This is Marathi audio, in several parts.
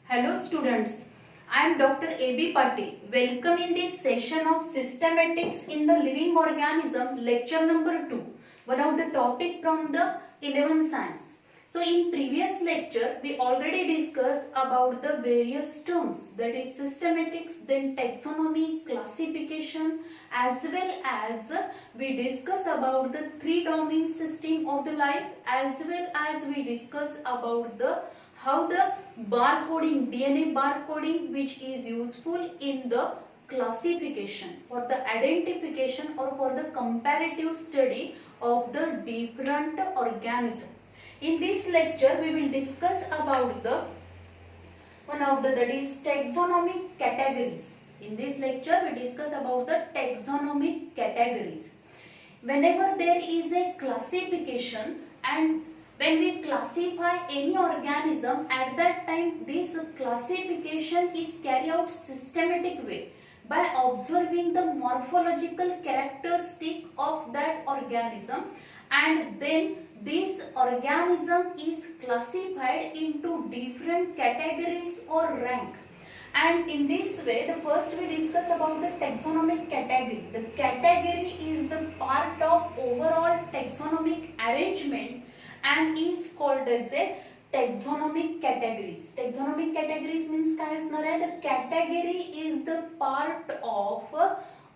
Hello students, I am Dr. A.B. Patil. Welcome in this session of Systematics in the Living Organism, lecture number 2, one of the topic from the 11th science. So in previous lecture, we already discussed about the various terms, that is systematics, then taxonomy, classification, as well as we discuss about the three domain system of the life, as well as we discuss about the how the barcoding, DNA barcoding, which is useful in the classification, for the identification or for the comparative study of the different organism. In this lecture, we will discuss about the one of the, that is taxonomic categories. In this lecture, we discuss about the taxonomic categories. Whenever there is a classification, and when we classify any organism, at that time this classification is carried out systematic way by observing the morphological characteristic of that organism, and then this organism is classified into different categories or rank. And in this way, the first we discuss about the taxonomic category. The category is the part of overall taxonomic arrangement and is called as a taxonomic categories. Taxonomic categories means काय असणार आहे? The category is the part of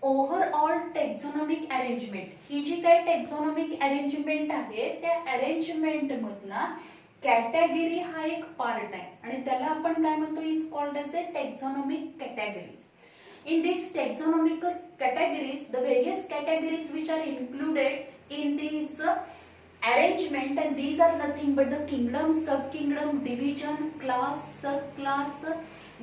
overall taxonomic arrangement. ही जी काय taxonomic arrangement आहे त्या arrangement मधला कॅटेगरी हा एक पार्ट आहे आणि त्याला आपण काय म्हणतो, is called as a taxonomic categories. In these taxonomic categories, the various categories which are included in this arrangement, and these are nothing but the kingdom, subkingdom, division, class, subclass,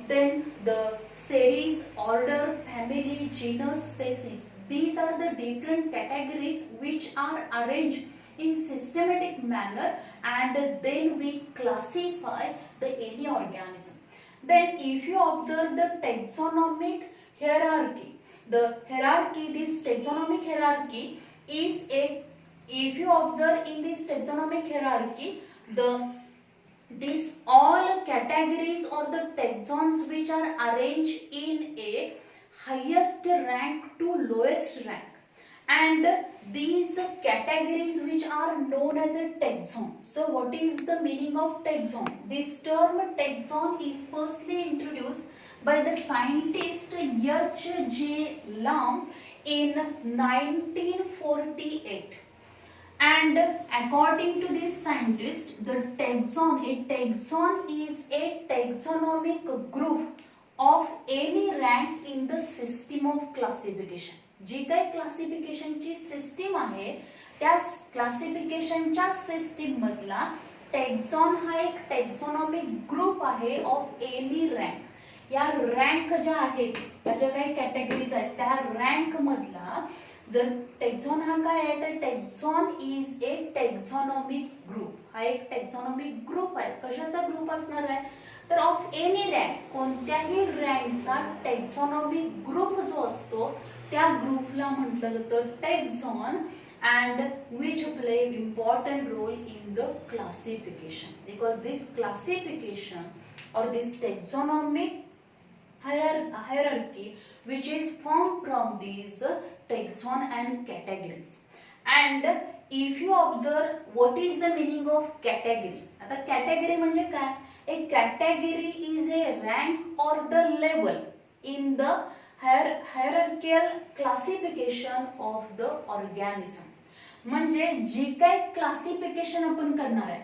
then the series, order, family, genus, species. These are the different categories which are arranged in systematic manner, and then we classify the any organism. Then if you observe the taxonomic hierarchy, the hierarchy, this taxonomic hierarchy is a, if you observe in this taxonomic hierarchy, the this all categories or the taxons which are arranged in a highest rank to lowest rank, and these categories which are known as a taxon. So what is the meaning of taxon? This term taxon is firstly introduced by the scientist H.J. Lamb in 1948, and according to this scientist, the taxon, a taxon is a taxonomic group of any rank in the system of classification. जी काही क्लासिफिकेशनची सिस्टीम आहे त्या क्लासिफिकेशनच्या सिस्टीम मधला टॅक्सॉन हा एक टॅक्सॉनॉमिक ग्रुप आहे ऑफ एनी रँक. या रँक ज्या आहेत त्याच्या काही कॅटेगरीज आहेत त्या रँक मधला जर टॅक्सॉन हा काय आहे तर taxon is a taxonomic group. हा एक टॅक्सॉनॉमिक ग्रुप आहे. कशाचा ग्रुप असणार आहे तर ऑफ एनी रँक, कोणत्याही रँकचा टॅक्सॉनॉमिक ग्रुप जो असतो त्या ग्रुपला म्हटलं जातं taxon, and which play important role in the classification, because this classification or this taxonomic hierarchy which is formed from these taxon and categories. And if you observe what is the meaning of category, आता category म्हणजे काय? A category is a rank or the level in the hierarchical classification of the organism. म्हणजे जी काय क्लासिफिकेशन आपण करणार आहे,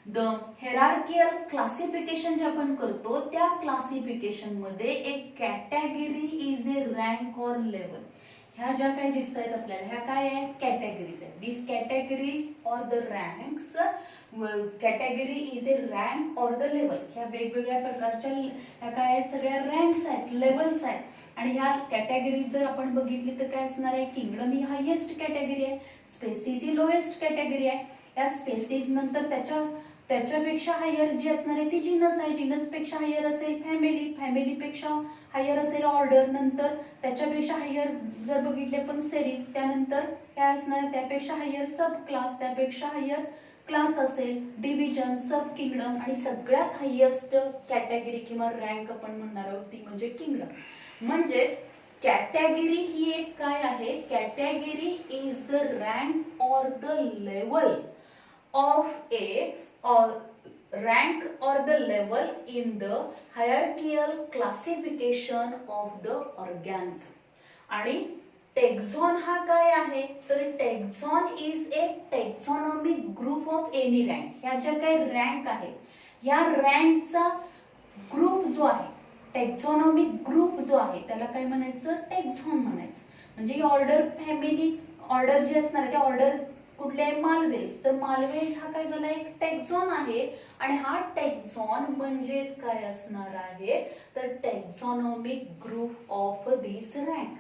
द हेरार्कियल क्लासिफिकेशन जे आपण करतो त्या क्लासिफिकेशन मध्ये एक कॅटेगरी इज ए रँक और लेवल. ह्या ज्या काही दिसत आहेत आपल्याला ह्या काय आहेत कॅटेगरीज आहेत. दिस कॅटेगरीज और the ranks, category is a rank और द लेवल. ह्या वेगवेगळ्या प्रकारच्या ह्या काय आहेत सगळ्या रँक्स आहेत, लेवल्स आहेत. आणि ह्या कॅटेगरी जर आपण बघितली तर काय असणार आहे, किंगडम ही हायेस्ट कॅटेगरी आहे, स्पेसिस ही लोएस्ट कॅटेगरी आहे. या स्पेसिस नंतर त्याच्यापेक्षा हायर जी असणार आहे ती जिनस आहे, जिनस पेक्षा हायर असेल फॅमिली, फॅमिली पेक्षा हायर असेल ऑर्डर, नंतर त्याच्यापेक्षा हायर जर बघितले पण सेरीज, त्यानंतर काय असणार आहे त्यापेक्षा हायर सब क्लास, त्यापेक्षा हायर क्लास असेल, डिव्हिजन, सब किंगडम आणि सगळ्यात हायेस्ट कॅटेगरी किंवा रँक आपण म्हणणार आहोत ती म्हणजे किंगडम. म्हणजेच कॅटेगरी ही एक काय आहे, category is the rank or the level of A rank or the level in the hierarchical classification of the organs. आणि टेक्झॉन हा काय आहे तर taxon is a taxonomic group of any rank. ह्या ज्या काही रँक आहेत या रँकचा ग्रुप जो आहे, टेक्झॉनॉमिक ग्रुप जो आहे त्याला काय म्हणायचं, टेक्झॉन म्हणायचं. म्हणजे ऑर्डर फॅमिली ऑर्डर जी असणार आहे त्या ऑर्डर कुठले आहे, मालवेज. तर मालवेज हा काय झाला, एक टेक्झॉन आहे आणि हा टेक्झॉन म्हणजेच काय असणार आहे तर taxonomic group of this rank.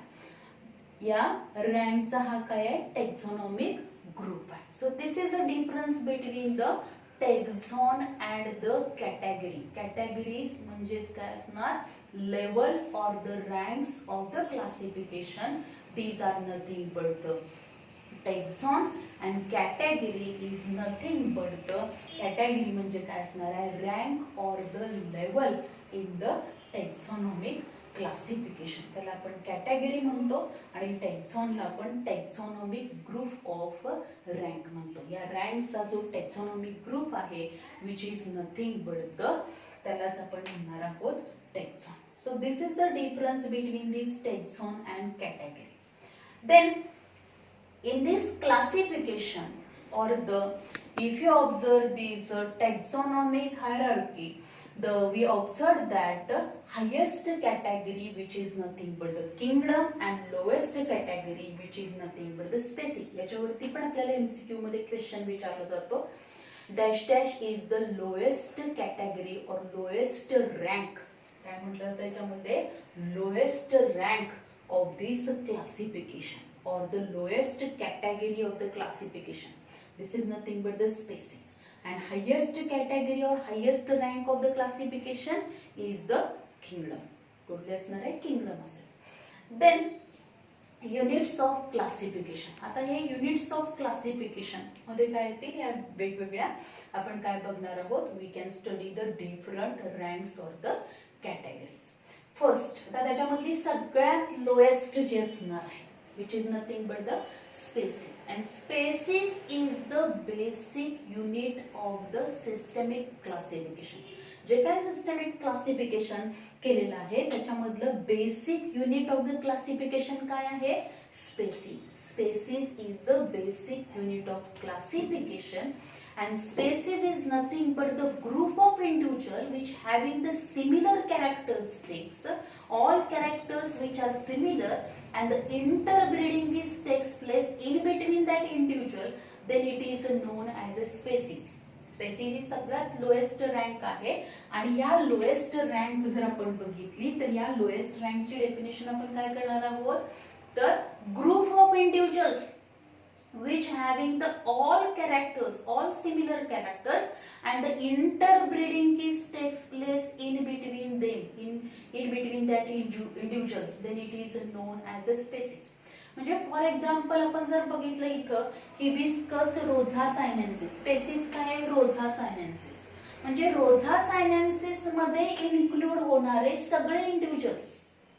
या रँकचा हा काय आहे, टेक्झॉनॉमिक ग्रुप आहे. So this is the difference between the taxon and the category. Categories म्हणजेच काय असणार, level or the ranks of the classification. These are nothing but the taxon and category is nothing but the, category म्हणजे काय असणार आहे, rank or the level in the taxonomic classification. त्याला आपण कॅटेगरी म्हणतो आणि टेक्झॉनला आपण टेक्झॉनॉमिक ग्रुप ऑफ रँक म्हणतो. या रँकचा जो टेक्झॉनॉमिक ग्रुप आहे which is nothing but the, त्यालाच आपण म्हणणार आहोत taxon. So this is the difference between this taxon and category. Then in this classification or the, if you observe this taxonomic hierarchy, we observed that highest category which is nothing but the kingdom and lowest category which is nothing but the species. याच्यावरती पण आपल्याला MCQ मध्ये क्वेश्चन विचारला जातो. Dash dash is the lowest category और लोएस्ट रँक. काय म्हटलं त्याच्यामध्ये, lowest rank of this classification or the lowest category of the classification. This is nothing but the species. And highest category or highest rank of the classification is the kingdom. कुठले असणार आहे, किंगडम असेल. Then units of classification. आता हे युनिट्स ऑफ क्लासिफिकेशन मध्ये काय येतील, या वेगवेगळ्या आपण काय बघणार आहोत, we can study the different ranks or the categories. First, आता त्याच्यामधली सगळ्यात लोएस्ट जे असणार आहे which is nothing but the species, and species is the basic unit of the systemic classification. जे काय सिस्टमिक क्लासिफिकेशन केलेलं आहे त्याच्यामधलं basic unit of the classification काय आहे, species. Species is the basic unit of classification and species is nothing but the group of individual which having the similar characteristics, all characters which are similar, and the interbreeding is takes place in between that individual, then it is known as a species. Species ही सगळ्यात लोएस्ट रँक आहे आणि या लोएस्ट रँक जर आपण बघितली तर या लोएस्ट रँकची डेफिनेशन आपण काय करणार आहोत, तर group of individuals which having the all characters, all similar characters, and the interbreeding is takes place in between them, in between that individuals, then it is known as a species. म्हणजे फॉर एक्झाम्पल आपण जर बघितलं इथं हिबिस्कस रोझा सायनेन्सिस, स्पेसिस काय आहे, रोझा सायनेन्सिस. म्हणजे रोझा सायनेन्सिस मध्ये इन्क्लूड होणारे सगळे इंडिव्हिज्युअल्स,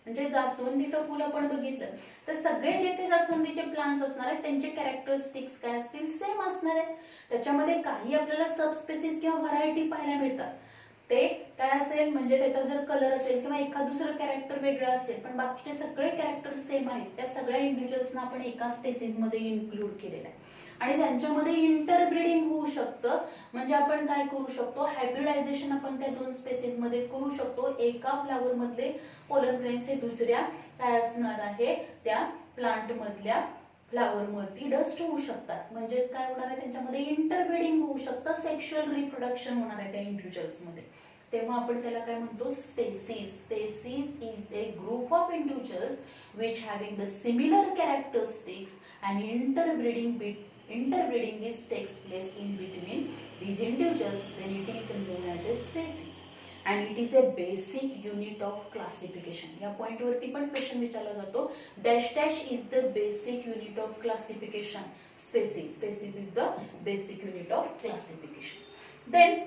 म्हणजे जास्वंदीचं फुल आपण बघितलं तर सगळे जे काही जास्वंदीचे प्लांट्स असणार आहेत त्यांचे कॅरेक्टरिस्टिक्स काय असतील, सेम असणार आहेत. त्याच्यामध्ये काही आपल्याला सब स्पेसिस किंवा व्हरायटी पाहायला मिळतात. ते काय असेल म्हणजे त्याचा जर कलर असेल किंवा एखाद दुसरं कॅरेक्टर वेगळं असेल, पण बाकीचे सगळे कॅरेक्टर सेम आहेत. त्या सगळ्या इंडिव्हिज्युअल्सना आपण एका स्पेसिस मध्ये इन्क्लूड केलेलं आहे आणि त्यांच्यामध्ये इंटरब्रीडिंग होऊ शकतं. म्हणजे आपण काय करू शकतो, हायब्रिडायझेशन आपण त्या दोन स्पेसिस मध्ये करू शकतो. एका फ्लावर मधले पोलन ग्रेन्स हे दुसऱ्या काय असणार आहे, त्या प्लांट मधल्या फ्लावर वरती डस्ट होऊ शकतात. म्हणजेच काय होणार आहे, त्यांच्यामध्ये इंटरब्रीडिंग होऊ शकतं, सेक्शुअल रिप्रोडक्शन होणार आहे त्या इंडिव्हिज्युअल्स मध्ये. तेव्हा आपण त्याला काय म्हणतो, species. Species is a group of individuals which having the similar characteristics and interbreeding is takes place in between these individuals, then it is known as a species. and it is a basic unit of classification. या पॉइंट वरती पण क्वेश्चन विचारला जातो. Dash dash is the basic unit of classification. Species is the basic unit of classification. Then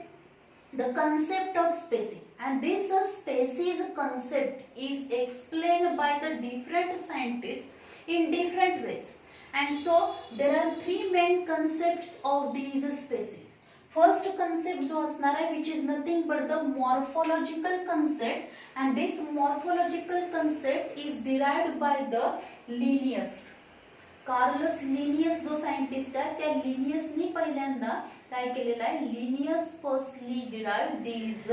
the concept of species, and this species concept is explained by the different scientists in different ways, and so there are three main concepts of these species. First concept जो असणार आहे which is nothing but the morphological concept, and this morphological concept is derived by the Linnaeus. Carolus Linnaeus जो सायंटिस्ट आहे त्या लिनियसनी पहिल्यांदा काय केलेलं आहे, Linnaeus firstly derived these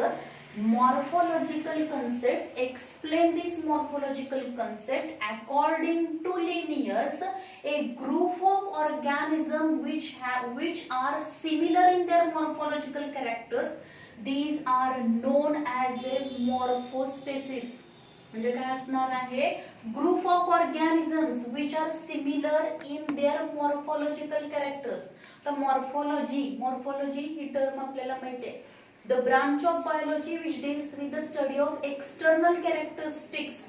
morphological concept. Explain this morphological concept. According to Linnaeus, a group of organisms which are similar in their morphological characters, these are known as a morphospecies. म्हणजे काय असणार आहे, group of organisms which are similar in their morphological characters. तर मॉर्फोलॉजी ही टर्म आपल्याला माहिती आहे. The branch of biology which deals with the study of external characteristics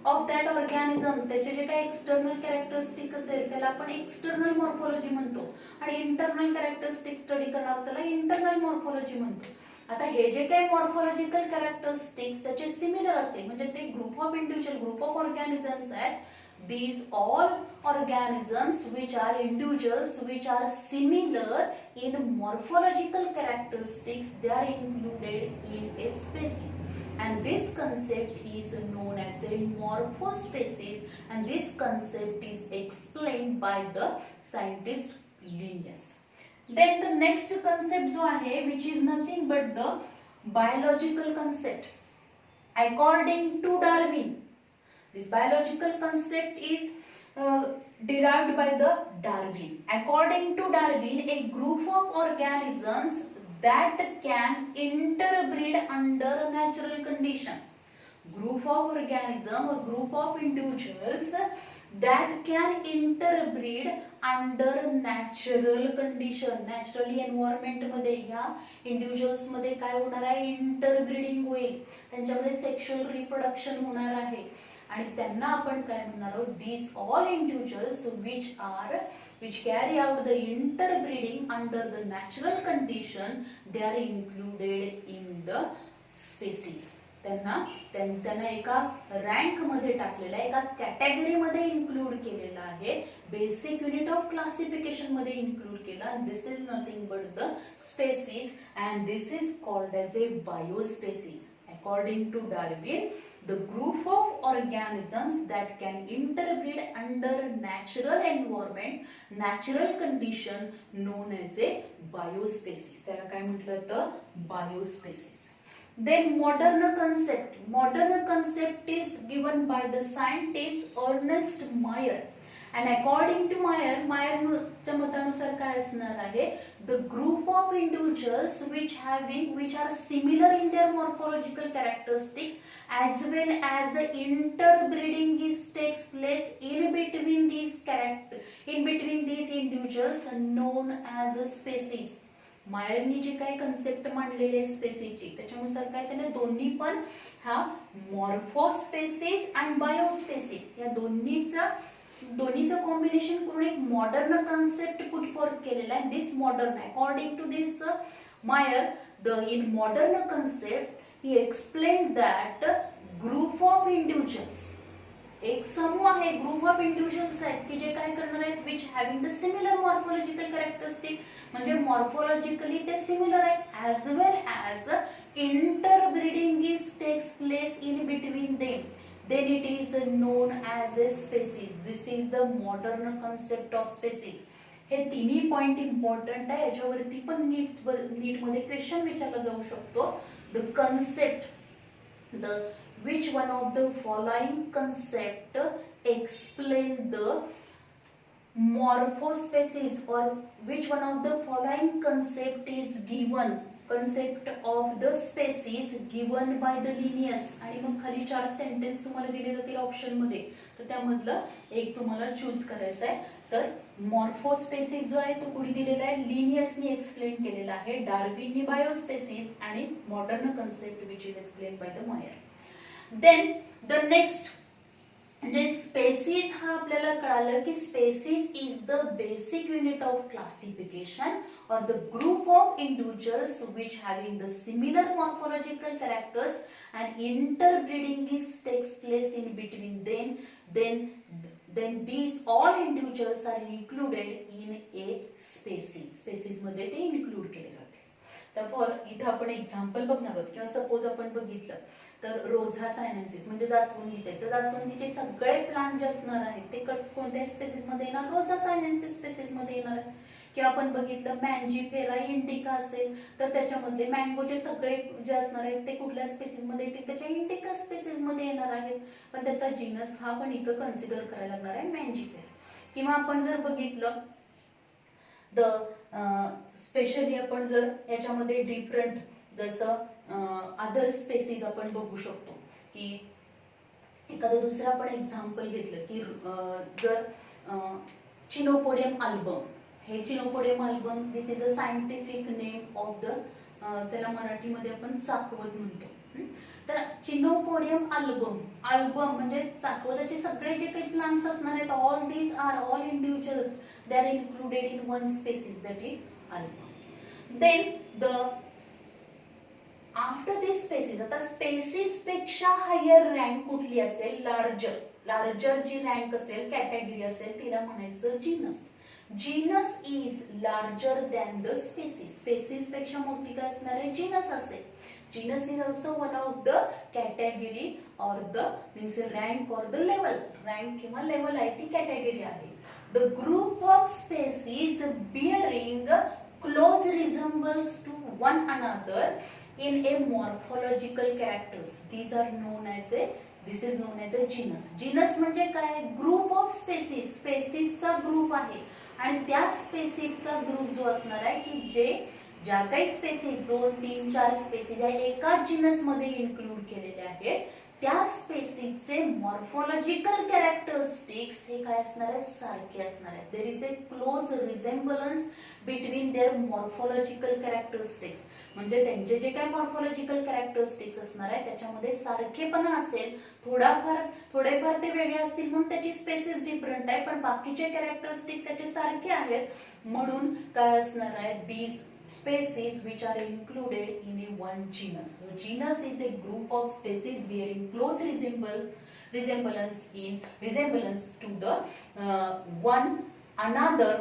of that organism. त्याचे जे काही एक्सटर्नल कॅरेक्टरिस्टिक असेल त्याला आपण एक्सटर्नल मॉर्फोलॉजी म्हणतो, आणि इंटरनल कॅरेक्टरिस्टिक स्टडी करणार त्याला इंटरनल मॉर्फोलॉजी म्हणतो. आता हे जे काही मॉर्फोलॉजिकल कॅरेक्टरिस्टिक्स त्याचे सिमिलर असते, म्हणजे ते group of individual, group of organisms आहेत. These all organisms which are individuals which are similar in morphological characteristics, they are included in a species, and this concept is known as a morphospecies, and this concept is explained by the scientist Linnaeus. Then the next concept जो आहे which is nothing but the biological concept. According to Darwin, this biological concept is derived by the Darwin. According to Darwin, a group of organisms that can interbreed under natural condition. Group of organism or group of individuals that can interbreed under natural condition. Naturally environment मध्ये ह्या इंडिव्हिज्युअल्स मध्ये काय होणार आहे, इंटरब्रीडिंग होईल, त्यांच्यामध्ये सेक्शुअल रिप्रोडक्शन होणार आहे, आणि त्यांना आपण काय म्हणणार आहोत, these all individuals which carry out the interbreeding under the natural condition, they are included in the species. त्यांना एका रँक मध्ये टाकलेला आहे, एका कॅटेगरी मध्ये इन्क्लूड केलेला आहे, बेसिक युनिट ऑफ क्लासिफिकेशन मध्ये इन्क्लूड केला. This is nothing but the species, and this is called as a biospecies. According to Darwin, the group of organisms that can interbreed under natural environment, natural condition, known as a biospecies. त्याला काय म्हटलं तर बायोस्पेसीज. Then modern concept is given by the scientist Ernest Mayr, and according to Mayr च्या मतानुसार काय असणार आहे, the group of individuals which are similar in their morphological characteristics, as well as the interbreeding takes place in between these individuals, known as a species. मायरनी जे काही कन्सेप्ट मांडलेले आहे स्पेसीसची, त्याच्यानुसार काय त्याने दोन्ही पण हा मॉर्फोस्पेसीस आणि बायोस्पेसीस या दोन्हीचं कॉम्बिनेशन करून एक मॉडर्न कन्सेप्ट पुट फॉर्थ केलेला आहे. दिस modern, according to this Mayar, in modern concept he explained that group of individuals, एक समूह आहे, ग्रुप ऑफ इंडिव्हिज्युअल्स आहेत की जे काय करणार आहेत, which having the similar morphological characteristic, म्हणजे मॉर्फोलॉजिकली ते सिमिलर आहेत, as well as interbreeding takes place in between them, then it is known as a species. This is the modern concept of species. हे तिन्ही पॉइंट इम्पॉर्टंट आहे, याच्यावरती पण नीट मध्ये क्वेश्चन विचारला जाऊ शकतो. The concept, which one of the following concept explain the morphospecies, or which one of the following concept is given, concept of the species given by the Linnaeus. आणि मग खाली 4 सेंटेन्स तुम्हाला दिले जातील ऑप्शन मध्ये, तर त्यामधलं एक तुम्हाला चूज करायचं आहे. तर मॉर्फोस्पेसिस जो आहे तो कुणी दिलेला आहे, लिनियसनी एक्सप्लेन केलेला आहे, डार्विननी बायोस्पेसिस आणि modern concept which is explain by the Mayar. Then the next म्हणजे स्पेसिस हा आपल्याला कळालं की species is the basic unit of classification or the group of individuals which having the similar morphological characters and interbreeding is takes place in between them, then these all individuals are included in a species. Species मध्ये ते include केले जाते. तर इथे आपण एक्झाम्पल बघणार आहोत किंवा सपोज आपण बघितलं तर रोझा सायनेन्सिस म्हणजे जास्वंदीचे, तर जास्वंदीचे सगळे प्लांट जे असणार आहेत ते कोणत्या स्पेसिस मध्ये येणार, रोझा सायनेन्सिस स्पेसिस मध्ये येणार आहेत. किंवा आपण बघितलं मँजीफेरा इंडिका असेल तर त्याच्यामध्ये मँगोचे सगळे जे असणार आहेत ते कुठल्या स्पेसिस मध्ये येतील, त्याच्या इंडिका स्पेसिस मध्ये येणार आहेत. पण त्याचा जीनस हा पण इथं कन्सिडर करायला लागणार आहे मँजीफेरा. किंवा आपण जर बघितलं द स्पेशली आपण जर याच्यामध्ये डिफरंट जसं अदर स्पेसिस आपण बघू शकतो की एखादं दुसरं आपण एक्झाम्पल घेतलं की जर चिनोपोडियम अल्बम, हे chenopodium album this is a scientific name of the, त्याला मराठीमध्ये आपण चाकवत म्हणतो. तर चिनोपोडियम अल्बम, अल्बम म्हणजे चाकवताचे सगळे जे काही प्लांट्स असणार आहेत all these are all individuals they are included in one species that is album. Then the after this species, आता स्पेसिस पेक्षा हायर रँक कुठली असेल, लार्जर, लार्जर जी रँक असेल कॅटेगरी असेल तिला म्हणायचं genus. Genus is larger than the species, species पेक्षा मोठी काय असणार आहे, जीनस असेल. Genus is also one of the category or the means rank or the level, rank किंवा लेवल आहे ती कॅटेगरी आहे. The group of species bearing close resembles to one another in a morphological characters, these are known as a, this is known as a genus. genus म्हणजे काय, ग्रुप ऑफ स्पेसिस, स्पेसिसचा ग्रुप आहे आणि त्या स्पेसिसचा ग्रुप जो असणार आहे की जे ज्या काही स्पेसिस 2, 3, 4 स्पेसिस आहे एका जीनस मध्ये इन्क्लूड केलेले आहेत त्या स्पेसिसचे मॉर्फोलॉजिकल कॅरेक्टरिस्टिक्स हे काय असणार आहेत, सारखे असणार आहेत. There is a close resemblance between their morphological characteristics, म्हणजे त्यांचे जे काही मॉर्फोलॉजिकल कॅरेक्टरिस्टिक्स असणार आहे त्याच्यामध्ये सारखेपणा असेल, थोडेफार ते वेगळे असतील म्हणून त्याची स्पेसिस डिफरंट आहे, पण बाकीचे कॅरेक्टरिस्टिक त्याचे सारखे आहेत म्हणून काय असणार आहे, these species which are included in a one genus. So genus is a group of species bearing close resemblance to the one another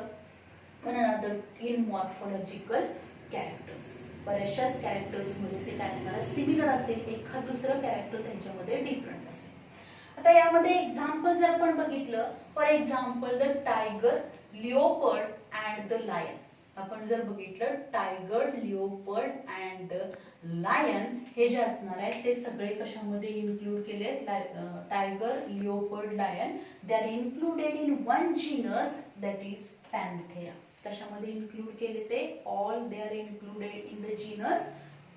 in morphological characters. बऱ्याचशाच कॅरेक्टर्स मध्ये ते काय असणार सिमिलर असतील, एखाद दुसरं कॅरेक्टर त्यांच्यामध्ये डिफरंट असेल. आता यामध्ये एक्झाम्पल जर आपण बघितलं, for example the tiger, leopard and the lion. आपण जर बघितलं टायगर, लिओपर्ड अँड लायन हे जे असणार आहेत ते सगळे कशामध्ये इन्क्लूड केले, tiger, leopard, lion they are included in one genus that is Panthera. कशामध्ये इन्क्लूड केले ते, all they are included in the genus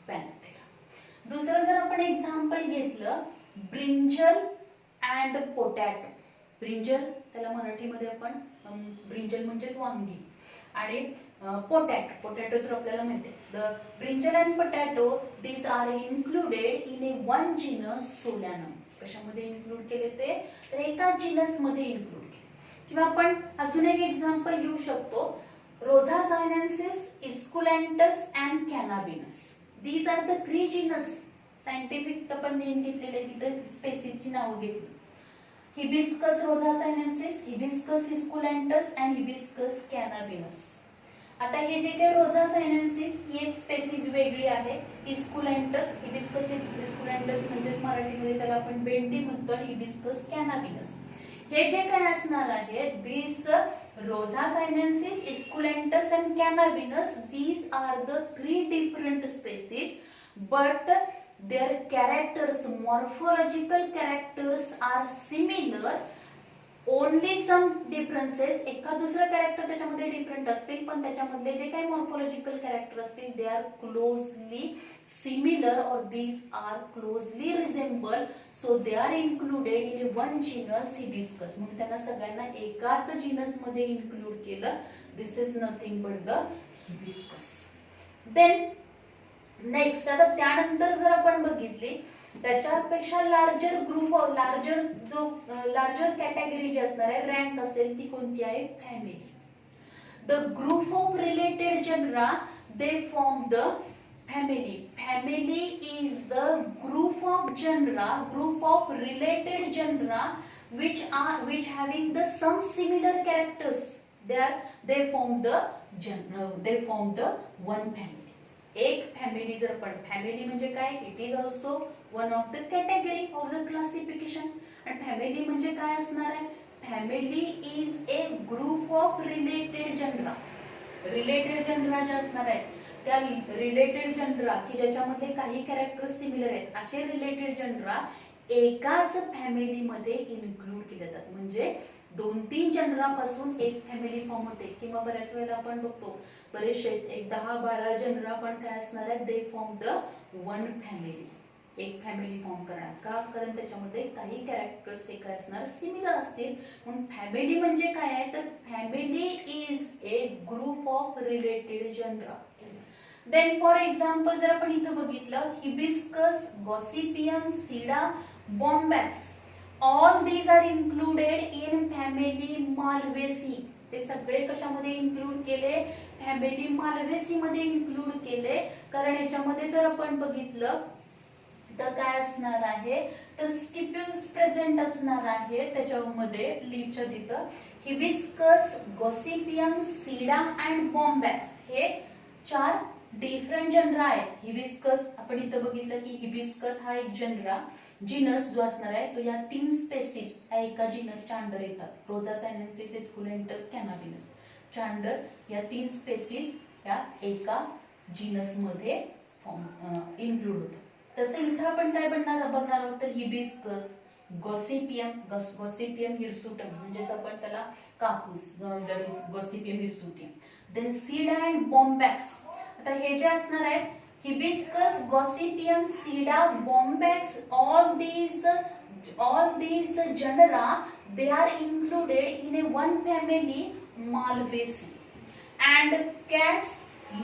Panthera. दुसरं जर आपण एक्झाम्पल घेतलं ब्रिंजल अँड पोटॅटो. ब्रिंजल त्याला मराठीमध्ये आपण ब्रिंजल म्हणजेच वांगी आणि पोटॅटो तर आपल्याला माहिती आहे. The brinjal and potato these are included in a one genus Solanum. कशामध्ये इन्क्लूड केले ते, तर एका जीनस मध्ये इन्क्लूड केले. किंवा आपण अजून एक एक्झाम्पल घेऊ शकतो, rosa sinensis, esculentus and cannabinus. These are the 3 genus. Scientific आपण नेम घेतलेले तिथे स्पेसिसची नावं घेतली. Hibiscus rosa sinensis, Hibiscus esculentus and Hibiscus cannabinus. आता हे जे काही रोझा सायनेन्सिस ही एक स्पेसिस वेगळी आहे. इस्कुलेंटस, हिबिस्कस इस्कुलेंटस म्हणजे मराठीमध्ये त्याला आपण भेंडी म्हणतो आणि हिबिस्कस कॅनाबिनस हे जे काय असणार आहे, this rosa sinensis, esculentus and cannabinus these are the 3 different species but their characters, morphological characters are similar only some differences, एका दुसरा कॅरेक्टर त्याच्यामध्ये डिफरंट असतील, पण त्याच्यामधले जे काही मॉर्फोलॉजिकल कॅरेक्टर असतील they are closely similar or these are closely resemble, so they are included in one genus Hibiscus. म्हणून त्यांना सगळ्यांना एकाच जीनस मध्ये इन्क्लूड केलं. This is nothing but the Hibiscus. Then next, आता त्यानंतर जर आपण बघितली त्याच्यापेक्षा लार्जर ग्रुप, लार्जर कॅटेगरी जी असणार आहे, रँक असेल, ती कोणती आहे? Family. The group of related genera they form the family. Family is the group of genre, group of related genera which having the some similar characters, they form the one family. एक फॅमिली जर पण, फॅमिली म्हणजे काय? It is also one of the category of the classification. आणि फॅमिली म्हणजे काय असणार आहे? Family is a group of related genera. Related genera जे असणार आहेत त्या रिलेटेड जनरा की ज्याच्यामध्ये काही कॅरेक्टर सिमिलर आहेत, असे रिलेटेड जनरा एकाच फॅमिली मध्ये इन्क्लूड केले जातात. म्हणजे 2-3 जनरापासून एक फॅमिली फॉर्म होते, किंवा बऱ्याच वेळेला आपण बघतो बरेचसे एक 10-12 जनरा पण काय असणार आहे? दे फॉर्म द वन फॅमिली. एक फॅमिली फॉर्म करणार का? कारण त्याच्यामध्ये काही कॅरेक्टर्स ते काय असणार? सिमिलर असतील. म्हणून फॅमिली म्हणजे काय आहे? तर family is a group of related genera. Then for example जर आपण इथं बघितलं, Hibiscus, Gossypium, Sida, Bombax, all these are included in family Malvaceae. ते सगळे कशामध्ये इन्क्लूड केले? फॅमिली माल्वेसी मध्ये इन्क्लूड केले. कारण याच्यामध्ये जर आपण बघितलं तर काय असणार आहे? तर स्टिप्युल्स प्रेझेंट असणार आहे त्याच्यामध्ये लीफच्या तिथं. हिबिस्कस, गॉसिपियम, सीडा अँड बॉम्बॅक्स हे 4 डिफरंट जनरा आहेत. हिबिस्कस आपण इथं बघितलं की हिबिस्कस हा एक जनरा, जीनस जो असणार आहे तो या 3 स्पेसीज एका जीनसच्या अंडर येतात. रोजा सायनेन्सिस, एस्कुलेंटस, कॅनाबिनस च्या अंडर या 3 स्पेसीज या एका जीनस मध्ये इन्क्लूड होतात. तसे इथं आपण काय बघणार आहोत? तर हिबिस्कस, गॉसिपियम हिरसुटम म्हणजेच आपण त्याला कापूस, that is Gossypium hirsutum. Then Sida and Bombax. आता हे जे असणार आहेत Hibiscus, Gossypium, Sida, Bombax, all these genera they are included in a one family Malvaceae. And cats,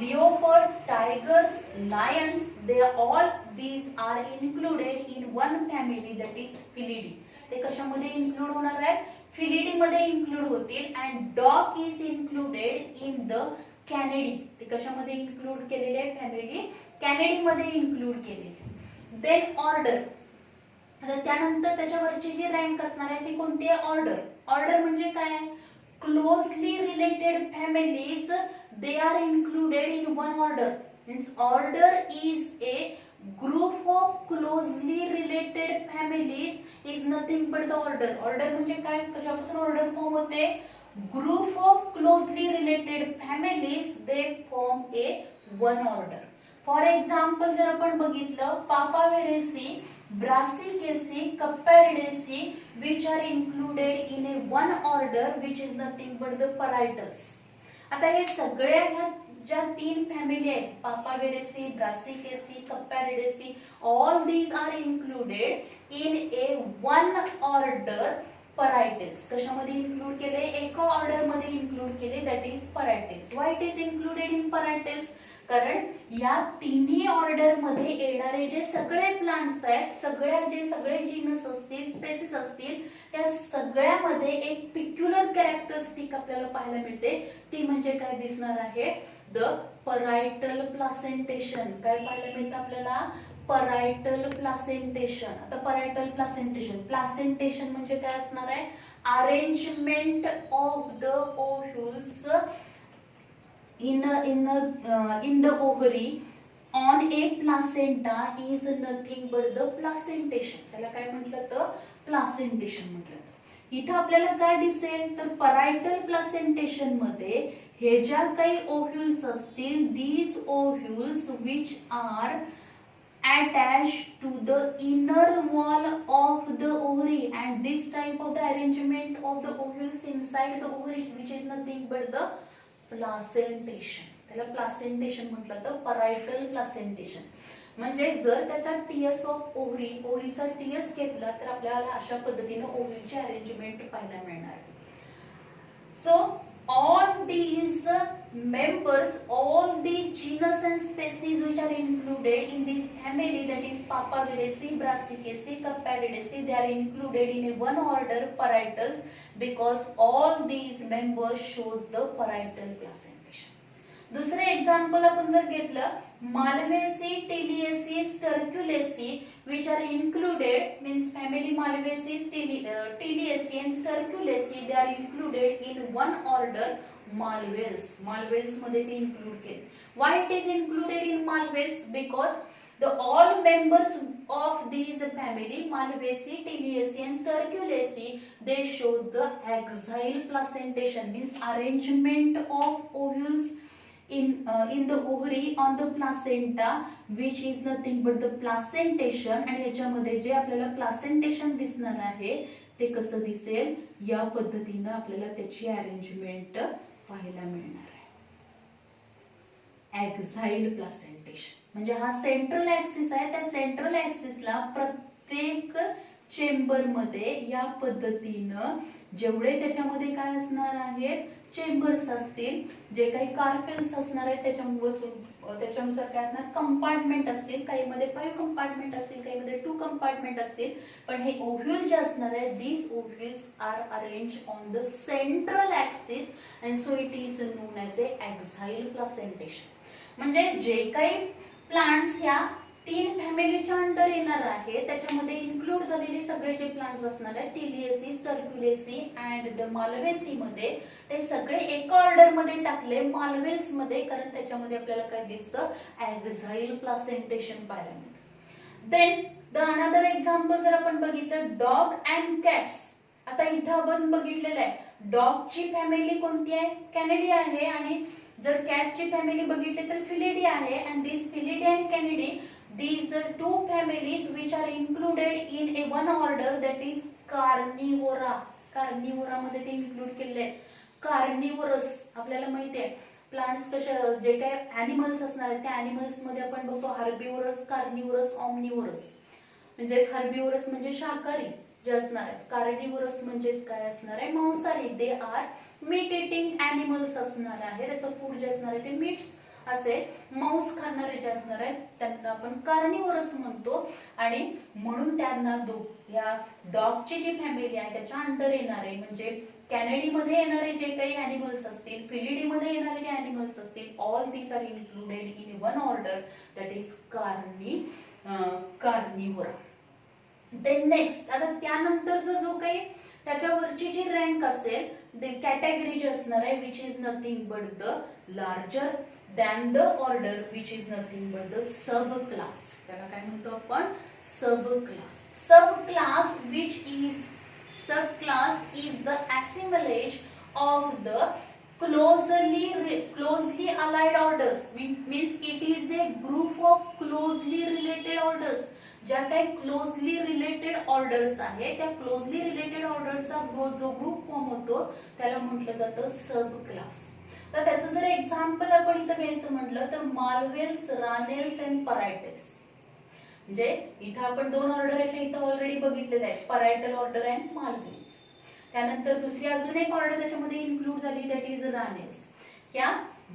leopard, tigers, lions, these are included in one family, that is Felidae. ते कशामध्ये इन्क्लूड होणार आहेत? Felidae मध्ये इन्क्लूड होतील. and dog is included in the Canidae. ते कशामध्ये इन्क्लूड केलेले? फॅमिली कॅनेडी मध्ये इन्क्लूड केलेले. Then order. आता त्यानंतर त्याच्यावरची जी रँक असणार आहे ती कोणती आहे? ऑर्डर. ऑर्डर म्हणजे काय? Closely related families they are included in one order. Means order is a group of closely related families is nothing but the order. Order म्हणजे काय? कशापासून ऑर्डर फॉर्म होते? Group of closely related families they form a one order. For example जर आपण बघितलं, पापाव्हेरेसी, Brassicaceae, कपॅरिडेसी which are included in a one order which is nothing but the parietals. आता हे सगळ्या ह्या ज्या 3 फॅमिली आहेत, पापाव्हेरेसी, Brassicaceae, कपॅरिडेसी, all these are included in a one order parietals. कशामध्ये इन्क्लूड केले? एका ऑर्डर मध्ये इन्क्लूड केले, that is Parietales. Why it is included in Parietales? कारण या तिन्ही ऑर्डर मध्ये येणारे जे सगळे प्लांट्स आहेत, सगळे जीनस असतील, स्पेसीस असतील, त्या सगळ्यामध्ये एक पिक्युलर कॅरेक्टरिस्टिक आपल्याला पाहायला मिळते. ती म्हणजे काय दिसणार आहे? The parietal placentation. काय पाहायला मिळतं आपल्याला? Parietal placentation. आता परायटल प्लासेंटेशन म्हणजे काय असणार आहे? Arrangement of the ovules in the ovary on a placenta is nothing but the placentation. त्याला काय म्हटलं? तर प्लासेंटेशन म्हटलं. इथं आपल्याला काय दिसेल? तर परायटल प्लासेंटेशन मध्ये हे ज्या काही ओव्ह्यूल्स असतील, these ovules which are attached to the inner wall of the ovary and this type of the arrangement of the ovules inside the ovary, which is nothing but the placentation. त्याला प्लासेंटेशन म्हटलं तर परायटल प्लासेंटेशन. म्हणजे जर त्याच्या टीएस ऑफ ओव्हरीचा टीएस घेतला तर आपल्याला अशा पद्धतीने ओव्हरीचे अरेंजमेंट पाहायला मिळणार. So all these members, all the genus and species which are included in this family, that is Papaver, Brassicaceae, Casparidaceae, they are included in a one order parietals because all these members shows the parietal placentation. दुसरे एक्झाम्पल आपण जर घेतलं Malvaceae, Tiliaceae, Sterculiaceae, which are included, means family Malvaceae, Tiliaceae and Sterculiaceae, they are included in one order Malvaceae. Malvaceae मध्ये ते include केले. Why it is included in Malvaceae? Because the all members of these family Malvaceae, Tiliaceae and Sterculiaceae, they show the axile placentation, means arrangement of ovules in the ovary on the placenta, which is nothing but the placentation. आणि याच्यामध्ये जे आपल्याला प्लासेंटेशन दिसणार आहे ते कसं दिसेल, या पद्धतीने आपल्याला त्याची अरेंजमेंट पाहायला मिळणार आहे. एक्झाईल प्लासेंटेशन म्हणजे हा सेंट्रल ऍक्सिस आहे, त्या सेंट्रल ऍक्सिसला प्रत्येक चेंबर मध्ये या पद्धतीनं जेवढे त्याच्यामध्ये काय असणार आहेत चेंबर्स असतील, जे काही कार्पेल्स असणार आहेत त्याच्यानुसार काय असणार कंपार्टमेंट असतील, काही मध्ये 5 कंपार्टमेंट असतील, काही मध्ये 2 कंपार्टमेंट असतील. पण हे ओव्ह्यूल जे असणार आहे, these ovules are arranged on the central axis and so it is known as a axial placentation. म्हणजे जे काही प्लांट्स ह्या 3 फॅमिलीच्या अंडर येणार आहे त्याच्यामध्ये इन्क्लूड झालेले सगळे जे प्लांट्स असणार आहेत टिलिएसी, स्टर्क्युलेसी अँड द मालवेसी मध्ये, ते सगळे एका ऑर्डर मध्ये टाकले मालवेल्स मध्ये, कारण त्याच्यामध्ये आपल्याला काय दिसतं एक्झाईल प्लासेंटेशन पाहायला मिळतं. देन द अनदर एक्झाम्पल जर आपण बघितलं डॉग अँड कॅट्स. आता इथं आपण बघितलेलं आहे डॉगची फॅमिली कोणती आहे कॅनिडी आहे, आणि जर कॅटची फॅमिली बघितली तर फिलिडी आहे. अँड दिस फिलिडी अँड कॅनिडी, these are two families which are included in a one order, that is carnivora. Carnivora मध्ये ते इन्क्लूड केले. कार्निवरस आपल्याला माहिती आहे प्लांट्स कशा, जे काही एनिमल्स असणार आहेत त्या एनिमल्स मध्ये आपण बघतो हर्बिवोरस, कार्निवरस, ऑमनिवरस. म्हणजे हर्बिवोरस म्हणजे शाकाहारी जे असणार आहे, कार्निवरस म्हणजे काय असणार आहे मांसाहारी. They are meat eating animals असणार आहे, त्याचं फूड जे असणार आहे ते मीट्स असे मांस खाणारे जे असणार आहेत त्यांना आपण कार्निवरस म्हणतो. आणि म्हणून त्यांना या डॉगची जी फॅमिली आहे त्याच्या अंडर येणारे म्हणजे कॅनेडी मध्ये येणारे जे काही एनिमल्स असतील, फिलिडी मध्ये येणारे जे एनिमल्स असतील, all these are included in one order, that is Carnivora. Then next, आता त्यानंतरचा जो काही त्याच्यावरची जी रँक असेल, द कॅटेगरी जी असणार आहे which is nothing but the larger than the order, which is nothing but the subclass. त्याला काय म्हणतो आपण subclass. Subclass is the assemblage of the closely allied orders. Means it is a group of closely related orders. ज्या काही क्लोजली रिलेटेड ऑर्डर्स आहे त्या क्लोजली रिलेटेड ऑर्डरचा जो ग्रुप फॉर्म होतो त्याला म्हटलं जातं सब क्लास. तर त्याचं जर एक्झाम्पल आपण इथं घ्यायचं म्हटलं तर मालवेल्स, रानेल्स अँड परायटल्स. म्हणजे इथं आपण 2 ऑर्डर याच्या इथं ऑलरेडी बघितलेले आहेत, परायटल ऑर्डर अँड मालवेल्स. त्यानंतर दुसरी अजून एक ऑर्डर त्याच्यामध्ये इन्क्लूड झाली, दॅट इज रानेल्स. या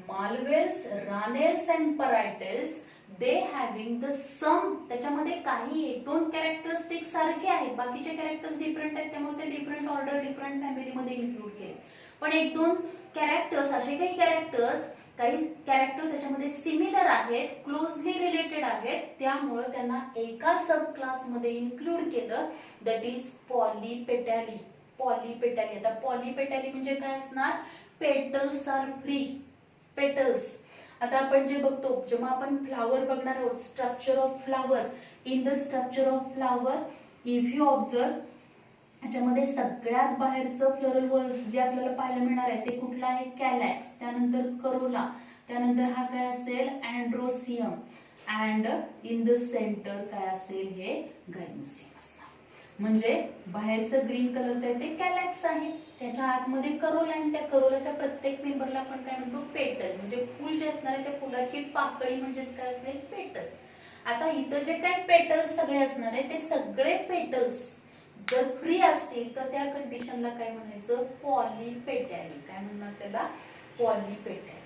Malvales, Ranales and Parietales they having the some, त्याच्यामध्ये काही 1-2 कॅरेक्टरिस्टिक्स सारखे आहेत, बाकीचे कॅरेक्टर्स डिफरंट आहेत, त्यामुळे ते डिफरंट ऑर्डर डिफरंट फॅमिली मध्ये इन्क्लूड केले. पण 1-2 कॅरेक्टर्स, असे काही कॅरेक्टर्स त्याच्यामध्ये सिमिलर आहेत, क्लोजली रिलेटेड आहेत, त्यामुळे त्यांना एका सब क्लास मध्ये इन्क्लूड केलं, दॅट इज पॉलीपेटॅली. आता पॉलीपेटॅली म्हणजे काय असणार, पेटल्स आर फ्री, पेटल्स. आता आपण जे बघतो जेव्हा आपण फ्लावर बघणार आहोत, structure of flower, in the structure of flower if you observe, याच्यामध्ये सगळ्यात बाहेरचं फ्लोरल वॉल्स जे आपल्याला पाहायला मिळणार आहे ते कुठलं आहे, कॅलॅक्स. त्यानंतर करोला, त्यानंतर हा काय असेल अँड्रोसियम, अँड इन द सेंटर काय असेल हे गायनोसियम असणार. म्हणजे बाहेरचं ग्रीन कलरचं आहे ते कॅलॅक्स आहे, त्याच्या आतमध्ये करोल आहे, त्या करोलाच्या प्रत्येक मेंबरला आपण काय म्हणतो पेटल, म्हणजे फुल जे असणार आहे त्या फुलाची पाकळी म्हणजेच काय असेल पेटल. आता इथं जे काय पेटल्स सगळे असणार आहे ते सगळे पेटल्स जर फ्री असतील तर त्या कंडिशनला काय म्हणायचं पॉलीपेटॅली, काय म्हणणार त्याला पॉलीपेटॅली.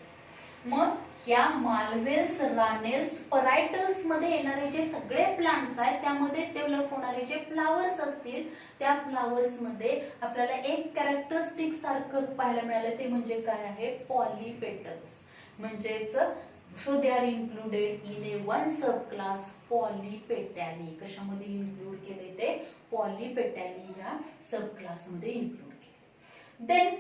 मग या मालवेल्स, रानेल्स, परायटल्स मध्ये येणारे जे सगळे प्लांट्स आहेत त्यामध्ये डेव्हलप होणारे जे फ्लावर्स असतील त्या फ्लावर्स मध्ये आपल्याला एक कॅरेक्टरिस्टिक सारखं पाहायला मिळालं ते म्हणजे काय आहे पॉलीपेटल्स. म्हणजेच so they are included in a one sub class Polypetalae. कशामध्ये इन्क्लूड केले ते पॉलीपेटॅली या सब क्लास मध्ये इन्क्लूड केले. Then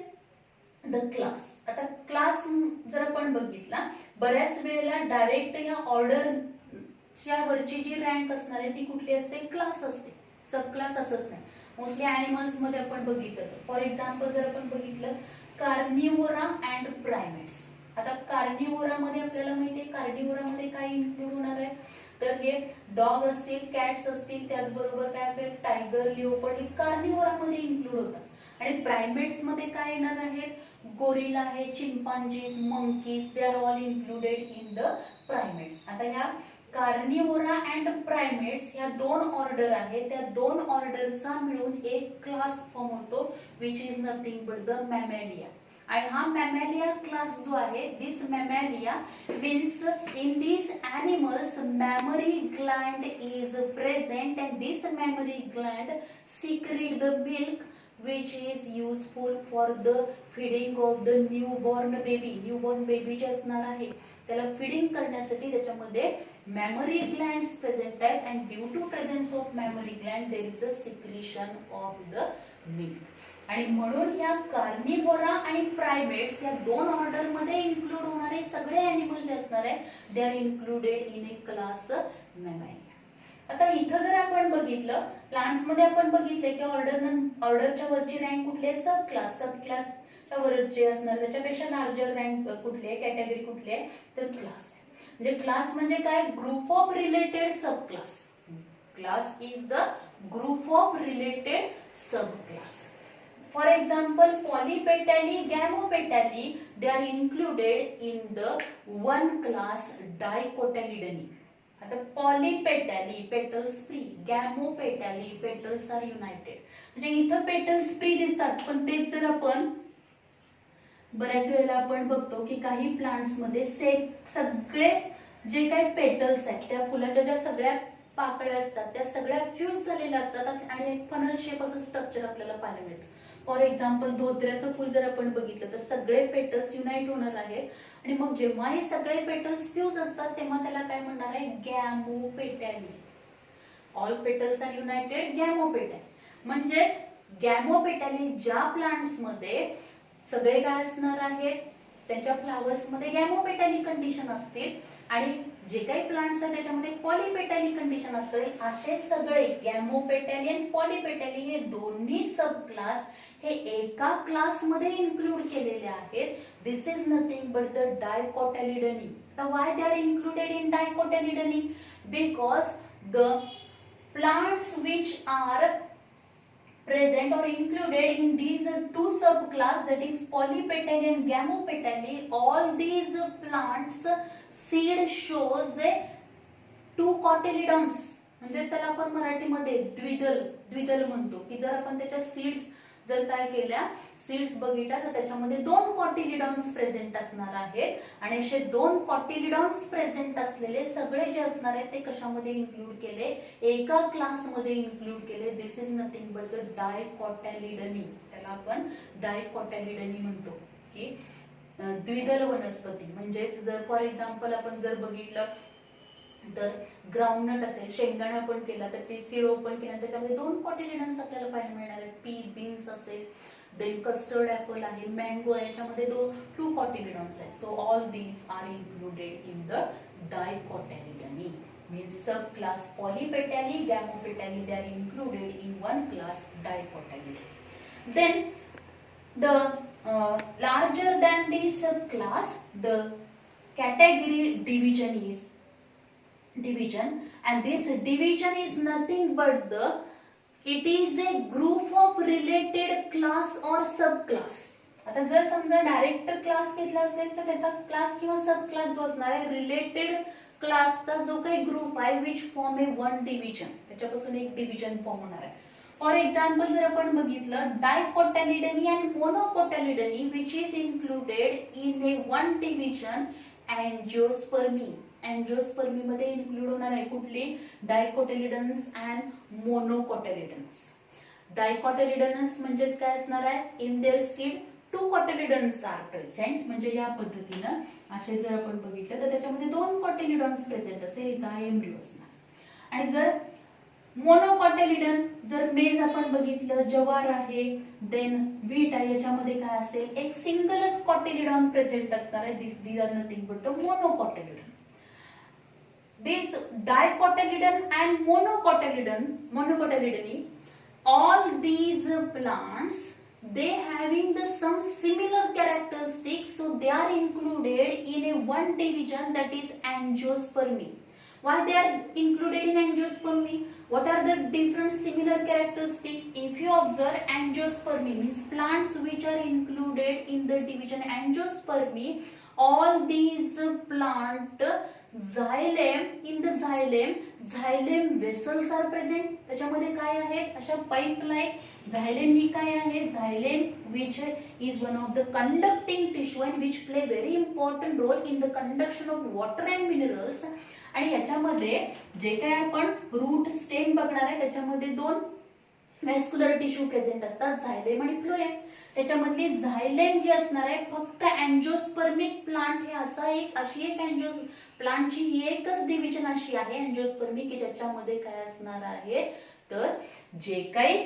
the class. आता क्लास जर आपण बघितला बऱ्याच वेळेला डायरेक्ट या ऑर्डरच्या वरची जी रँक असणार आहे ती कुठली असते क्लास असते, सब क्लास असत नाही. मोस्टली ॲनिमल्स मध्ये आपण बघितलं तर फॉर एक्झाम्पल जर आपण बघितलं कार्निवोरा अँड प्रायमेट्स. आता कार्निवोरा मध्ये आपल्याला माहिती आहे कार्निवोरा मध्ये काय इन्क्लूड होणार आहे तर हे डॉग असतील, कॅट्स असतील, त्याचबरोबर काय असेल टायगर, लिओपर्ड हे कार्निवोरा मध्ये इन्क्लूड होतात. आणि प्रायमेट्स मध्ये काय येणार आहेत गोरिला आहे, chimpanzees, monkeys, they are all included in the primates. आता ह्या कार्निवोरा अँड प्रायमेट्स ह्या दोन ऑर्डर आहेत, त्या दोन ऑर्डरचा मिळून एक क्लास फॉर्म होतो which is nothing but the Mammalia. आणि हा मॅमॅलिया क्लास जो आहे this Mammalia means in this animals mammary gland is present and this mammary gland secrete the milk which is useful for the feeding of the newborn baby. Newborn baby जे असणार आहे त्याला फीडिंग करण्यासाठी त्याच्यामध्ये मॅमरी ग्लँड्स प्रेझेंट आहेत and due to presence of mammary gland there is a secretion of the milk. आणि म्हणून या कार्निवोरा आणि प्रायमेट्स या दोन ऑर्डर मध्ये इन्क्लूड होणारे सगळे एनिमल जे असणार आहे they are included in a class Mammalia. आता इथं जर आपण बघितलं प्लांट्स मध्ये आपण बघितले की ऑर्डरच्या वरची रँक कुठली आहे सब क्लास. सब क्लासच्या वर जे असणार त्याच्यापेक्षा लार्जर रँक कुठली आहे कॅटेगरी कुठली आहे तर क्लास आहे. म्हणजे क्लास म्हणजे काय group of related sub class. Class is the group of related sub class. For example, Polypetali, Gamopetali, they are included in the one class Dicotyledone. आता Polypetalae petals free, Gamopetalae petals are united. म्हणजे इथं पेटल्स फ्री दिसतात पण तेच जर आपण बऱ्याच वेळेला आपण बघतो की काही प्लांट्स मध्ये सगळे जे काही पेटल्स आहेत त्या फुलाच्या ज्या सगळ्या पाकळ्या असतात त्या सगळ्या फ्यूज झालेल्या असतात आणि एक फनल शेप असं स्ट्रक्चर आपल्याला पाहायला मिळतं. फॉर एक्झाम्पल धोत्र्याचं फुल जर आपण बघितलं तर सगळे पेटल्स युनाइट होणार आहेत आणि मग जेव्हा हे सगळे पेटल्स फ्यूज असतात तेव्हा त्याला काय म्हणणार आहे Gamopetalae. All petals are united Gamopetalae. म्हणजेच गॅमोपेटॅली ज्या प्लांट्स मध्ये सगळे काय असणार आहेत त्यांच्या फ्लावर्स मध्ये गॅमोपेटॅली कंडिशन असतील आणि जे काही प्लांट्स आहेत त्याच्यामध्ये पॉलीपेटॅली कंडिशन असेल असे सगळे गॅमोपेटॅली आणि पॉलीपेटॅली हे दोन्ही सब क्लास हे एका क्लास मध्ये इन्क्लूड केलेले आहेत. This is nothing but the Dicotyledonae. तर why they are included in Dicotyledonae because the plants which are present or included in these two subclass that is polypetally and gamopetally, all these plants seed shows two cotyledons. म्हणजे त्याला आपण मराठीमध्ये द्विदल म्हणतो की जर आपण त्याच्या सीड्स जर काय केल्या सीड्स बघितल्या तर त्याच्यामध्ये दोन कॉटिलिडॉन्स प्रेझेंट असणार आहेत आणि असे दोन कॉटिलिडॉन्स प्रेझेंट असलेले सगळे जे असणार आहेत ते कशामध्ये इन्क्लूड केले एका क्लास मध्ये इन्क्लूड केले. दिस इज नथिंग बट द डायकोटालिडनी. त्याला आपण डायकोटालिडनी म्हणतो की द्विदल वनस्पती. म्हणजेच जर फॉर एक्झाम्पल आपण जर बघितलं तर ग्राउंडनट असेल शेंगदाणा आपण केला त्याची सीड ओपन केला त्याच्यामध्ये दोन कॉटिलिडन्स आपल्याला पाहायला मिळणार आहेत. पी बीन्स असेल देन कस्टर्ड ऍपल आहे मँगो आहे याच्यामध्ये टू कॉटिलिडन्स आहेत. So all these are included in the Dicotyledonae. Means sub class Polypetalae Gamopetalae they are included in one class Dicotyledonae. Then the larger than this class the category division and this division is nothing but the it is a group of related class और सब क्लास. आता जर समजा डायरेक्ट क्लास घेतला असेल तर त्याचा क्लास किंवा सब क्लास जो असणार आहे रिलेटेड क्लासचा जो काही ग्रुप आहे which form a one division, त्याच्यापासून एक डिव्हिजन फॉर्म होणार आहे. फॉर एक्झाम्पल जर आपण बघितलं Dicotyledonae and Monocotyledonae which is included in a one division Angiospermae. Angiospermae मध्ये इन्क्लूड होणार आहे कुठली? डायकोटिलिडन्स अँड मोनोकोटिलिडन्स. डायकोटिलिडन्स म्हणजे काय असणार आहे? In their seed two cotyledons are present. म्हणजे या पद्धतीनं असे जर आपण बघितलं तर त्याच्यामध्ये दोन कोटिलिडन्स प्रेझेंट असेल, एका एम्ब्रिओ असणार. आणि जर मोनोकोटिलिडन जर मेज आपण बघितलं, जवार आहे, देन व्हीट आहे, याच्यामध्ये काय असेल? एक सिंगलच कोटिलिडन प्रेझेंट असणार आहे. This are nothing but the monocotyledon. This dicotyledon and monocotyledony, all these plants, they having the some similar characteristics, so they are included in a one division, that is angiospermy. Why they are included in angiospermy? What are the different similar characteristics? If you observe, angiospermy means plants which are included in the division angiospermy, all these plant xylem, in the xylem vessels are present. त्याच्यामध्ये काय आहेत? अशा पाईप लाईक xylem ही काय आहे? xylem which is one of the conducting tissue and which play very important role in the conduction of water and minerals. आणि याच्यामध्ये जे काय आपण रूट स्टेम बघणार आहे त्याच्यामध्ये दोन व्हॅस्क्युलर टिश्यू प्रेझेंट असतात, झायलेम आणि फ्लोएम. त्याच्यामधली झायलेम जी असणार आहे फक्त अँजिओस्पर्मिक प्लांट हे अशी एक प्लांटची ही एकच डिव्हिजन अशी आहे अँजिओस्पर्मिक की ज्याच्यामध्ये काय असणार आहे तर जे काही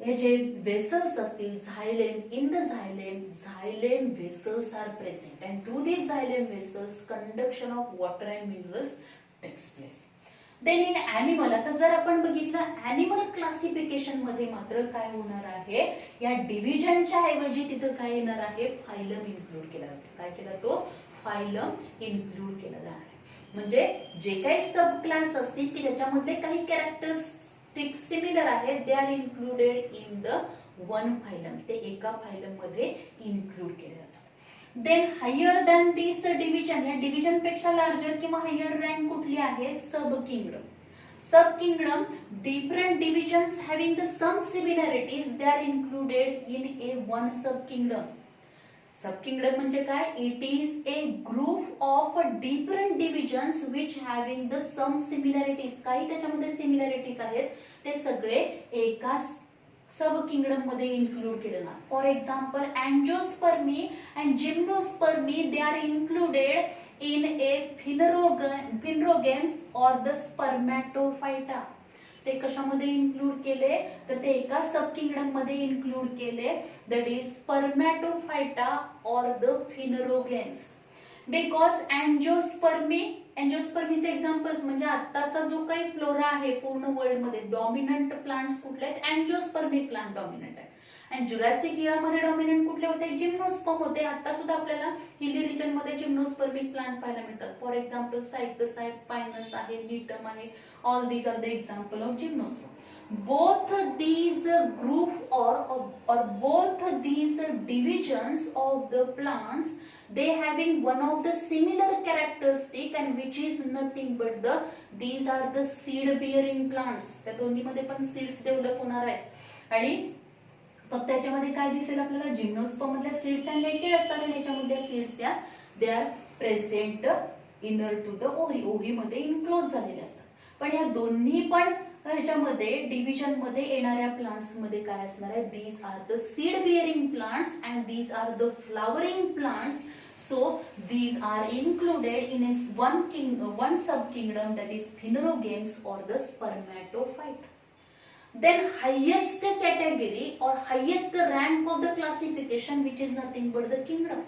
हे जे वेसल्स असतील xylem, in the xylem vessels are present and through these xylem vessels conduction of water and minerals takes place. Then in animal, आता जर आपण बघितलं ॲनिमल क्लासिफिकेशन मध्ये मात्र काय होणार आहे? या डिव्हिजनच्या ऐवजी तिथं काय येणार आहे? फायलम इन्क्लूड केला जातो. काय केला? तो फायलम इन्क्लूड केला जाणार आहे. म्हणजे जे काही सब क्लास असतील की ज्याच्यामधले काही कॅरेक्टरिस्टिक्स सिमिलर आहेत, they are included in the one phylum. ते एका फायलम मध्ये इन्क्लूड केले जातात. Then higher than this division, या डिव्हिजन पेक्षा लार्जर किंवा हायर रँक कुठली आहे? Sub kingdom. Sub kingdom different divisions having the some similarities, they are included in a one sub kingdom. Sub kingdom म्हणजे काय? It is a group of different divisions which having the some similarities. काही त्याच्यामध्ये सिमिलॅरिटीज आहेत, ते सगळे एका सब किंगडम मध्ये इन्क्लूड केले ना. For example Angiospermae and Gymnospermae, they are included in a Phanerogams or the स्पर्मॅटोफायटा. ते कशामध्ये इन्क्लूड केले तर ते एका सब किंगडम मध्ये इन्क्लूड केले, दॅट इज स्पर्मॅटोफायटा और द फिनरोगेम्स. बिकॉज अँजिओस्पर्मीचे एक्झाम्पल्स म्हणजे आताचा जो काही फ्लोरा आहे पूर्ण वर्ल्ड मध्ये डॉमिनंट प्लांट्स कुठले आहेत? अँजिओस्पर्मिक प्लांट डॉमिनंट आहेत. आणि जुरासिक इरामध्ये डॉमिनंट कुठले होते? जिम्नोस्पर्म होते. आता सुद्धा आपल्याला हिली रिजन मध्ये जिम्नोस्पर्मिक प्लांट पाहायला मिळतात. फॉर एक्झाम्पल सायकसाइड, पायनस आहे, नीटम आहे. All these are the example of gymnosperm. Both these group or both these divisions of the plants, they having one of the similar characteristic and which is nothing but these are the seed bearing plants. त्या दोन्हीमध्ये पण सीड्स डेव्हलप होणार आहेत आणि फक्त त्याच्यामध्ये काय दिसेल आपल्याला? जिम्नोस्पर्म मधल्या सीड्स अँड लेकेड असतात आणि याच्यामधल्या सीड्स या they are present inner to the ovary, ovary मध्ये इनक्लोज झालेले असतात. पण या दोन्ही पण ह्याच्यामध्ये डिव्हिजन मध्ये येणाऱ्या प्लांट्स मध्ये काय असणार आहे? These are the seed bearing plants and these are the flowering plants. So these are included in one sub kingdom, that is phanerogames or the spermatophyte. Then highest category or highest rank of the classification, which is nothing but the kingdom.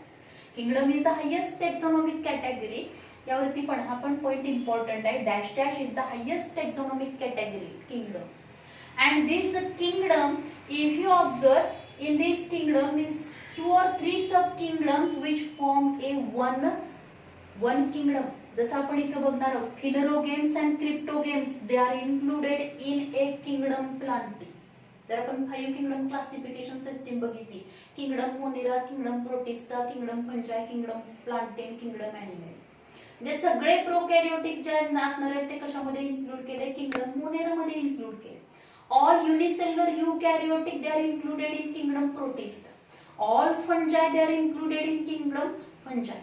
Kingdom is the highest taxonomic category. यावरती पण हा पण पॉइंट इम्पॉर्टंट आहे. Dash dash is the highest taxonomic category kingdom. And this kingdom, if you observe in this kingdom means 2 or 3 sub kingdoms which form a one kingdom. जसं आपण इथं बघणार आहोत Phanerogams and Cryptogams, they are included in a kingdom Plantae. जर आपण 5 किंगडम क्लासिफिकेशन सिस्टीम बघितली, kingdom Monera, kingdom Protista, kingdom Fungi, kingdom Plantae, kingdom animal, म्हणजे सगळे प्रोकॅरियोटिक जे असणार आहेत ते कशामध्ये इन्क्लूड केले, किंगडम मोनेरा मध्ये इन्क्लूड केले. All unicellular eukaryotic they are included in kingdom protista. All fungi they are included in kingdom fungi.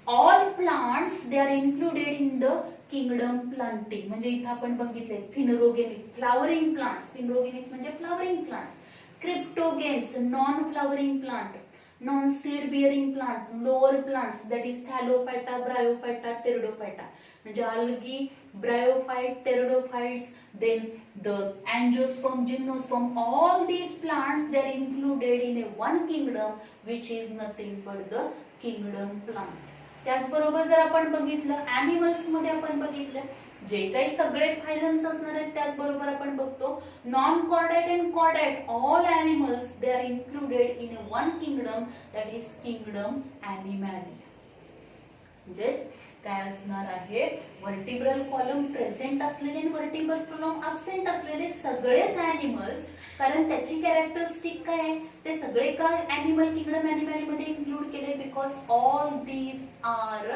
All plants they are included in the kingdom plantae. म्हणजे इथे आपण बघितले फिनोरोगेमिक फ्लावरिंग प्लांट्स, फिनोरोगेमिक म्हणजे flowering plants, cryptogams non flowering plant, non seed bearing plant, lower plants that is thallophyta, bryophyta, pteridophyta, म्हणजे algae, bryophyte, pteridophytes, then the angiosperm, gymnosperm, all these plants they are included in a one kingdom which is nothing but the kingdom plant. त्याचबरोबर जर आपण बघितलं ॲनिमल्स मध्ये आपण बघितलं जे काही सगळे फायलम्स असणार आहेत त्याचबरोबर आपण बघतो non chordate and chordate all animals they are included in one kingdom that is kingdom Animalia. म्हणजेच काय असणार आहे, व्हर्टिब्रल कॉलम प्रेझेंट असलेले आणि व्हर्टिब्रल कॉलम अब्सेंट असलेले सगळेच ॲनिमल्स, कारण त्याची कॅरेक्टरिस्टिक काय आहे, ते सगळे का ॲनिमल किंगडम ॲनिमॅली मध्ये इन्क्लूड केले, because all these are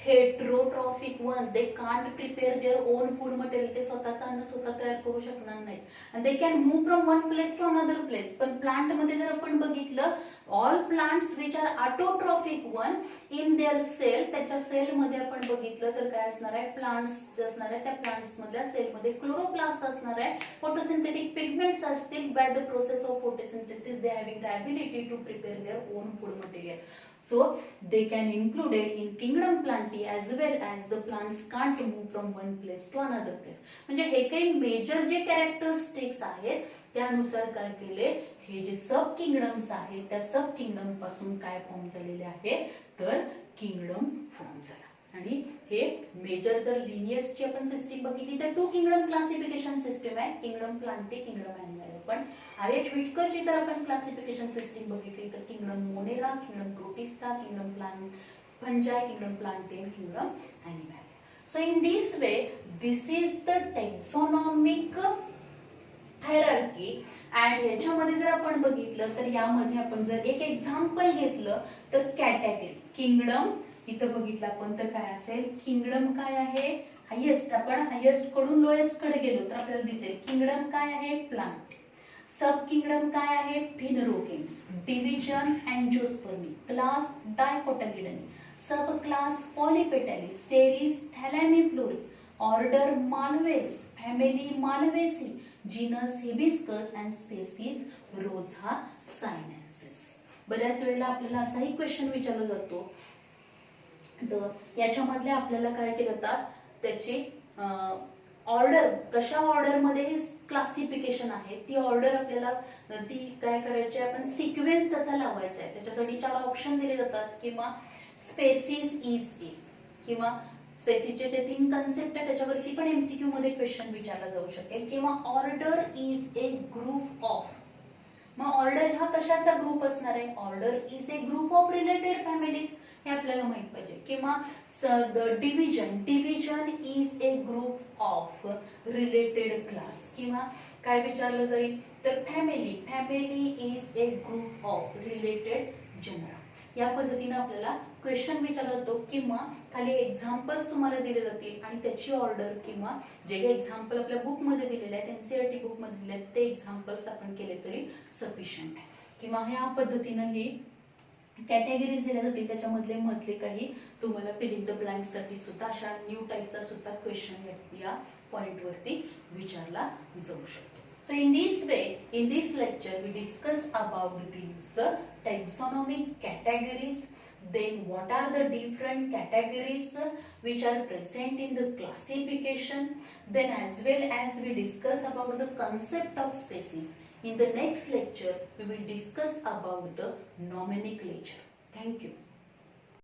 heterotrophic one, they can't prepare their own food material, ते स्वतःचं अन्न स्वतः तयार करू शकणार नाहीत, आणि they can move from one place to another place. पण प्लांट मध्ये जर आपण बघितलं all plants which are autotrophic one in their cell, त्याच्या सेल मध्ये आपण बघितलं तर काय असणार आहे, प्लांट्स जे असणार आहे त्या प्लांट्स मधल्या सेल मध्ये क्लोरोप्लास्ट असणार आहे, फोटोसिंथेटिक पिगमेंट्स असतील, by the process of photosynthesis they having the ability to prepare their own food material. So they can included in kingdom plantae as well as the plants can't move from one place to another place. म्हणजे हे काही मेजर जे कॅरेक्टरिस्टिक्स आहेत त्यानुसार काय केले, हे जे सब किंगडम्स आहेत त्या सब किंगडम पासून काय फॉर्म झालेले आहे तर किंगडम फॉर्म झाला. आणि हे मेजर जर लिनियसची आपण सिस्टीम बघितली तर 2 किंगडम क्लासिफिकेशन सिस्टीम आहे, किंगडम प्लांटे, किंगडम ॲनिमल. पण आर.एच. व्हिटकरची जर आपण क्लासिफिकेशन सिस्टीम बघितली तर kingdom Monera, kingdom Protista, kingdom plant Fungi, kingdom Plantae, kingdom animal. So in this way this is the taxonomic hierarchy. आणि याच्यामध्ये जर आपण बघितलं तर यामध्ये आपण जर एक एक्झाम्पल घेतलं तर कॅटेगरी किंगडम इथं बघितलं आपण तर काय असेल, किंगडम काय आहे हायेस्ट, आपण हायेस्ट कडून लोएस्ट कडे गेलो तर आपल्याला दिसेल किंगडम काय आहे प्लांट, सब किंगडम काय आहे Phanerogams, division Angiospermae, class Dicotyledonae, sub class Polypetalae, series Thalamiflorae, order Malvales, family Malvaceae, genus Hibiscus and species rosa sinensis. बऱ्याच वेळेला आपल्याला असाही क्वेश्चन विचारला जातो तर याच्यामधले आपल्याला काय केलं जातात त्याची ऑर्डर, कशा ऑर्डर मध्ये क्लासिफिकेशन आहे ती ऑर्डर आपल्याला ती काय करायची, आपण सिक्वेन्स त्याचा लावायचा आहे. त्याच्यासाठी 4 ऑप्शन दिले जातात, किंवा स्पेसीज इज ए, किंवा स्पेसीसचे जे 3 कन्सेप्ट आहे त्याच्यावरती पण एमसीक्यू मध्ये क्वेश्चन विचारला जाऊ शकेल, किंवा order is a group of. मग ऑर्डर हा कशाचा ग्रुप असणार आहे, order is a group of related families हे आपल्याला माहित पाहिजे, किंवा division, division is a group of related class, किंवा काय विचारलं जाईल तर family, family is a group of related genera. या पद्धतीने आपल्याला क्वेश्चन विचारला जातो, किंवा खाली एक्झाम्पल्स तुम्हाला दिले जातील आणि त्याची ऑर्डर, किंवा जे काही एक्झाम्पल आपल्या बुक मध्ये दिलेले आहेत एनसीईआरटी बुक मध्ये दिले आहेत ते एक्झाम्पल्स आपण केले तरी सफिशियंट आहे. किंवा ह्या पद्धतीने ही कॅटेगरीज दिल्या जातील, त्याच्यामधले मधले काही तुम्हाला फिलिंग द ब्लँक साठी सुद्धा अशा न्यू टाईपचा सुद्धा क्वेश्चन या पॉइंट वरती विचारला जाऊ शकतो. So in this way, in this lecture, we discuss about these taxonomic categories. Then what are the different categories which are present in the classification? Then as well as we discuss about the concept of species. In the next lecture, we will discuss about the nomenclature. Thank you.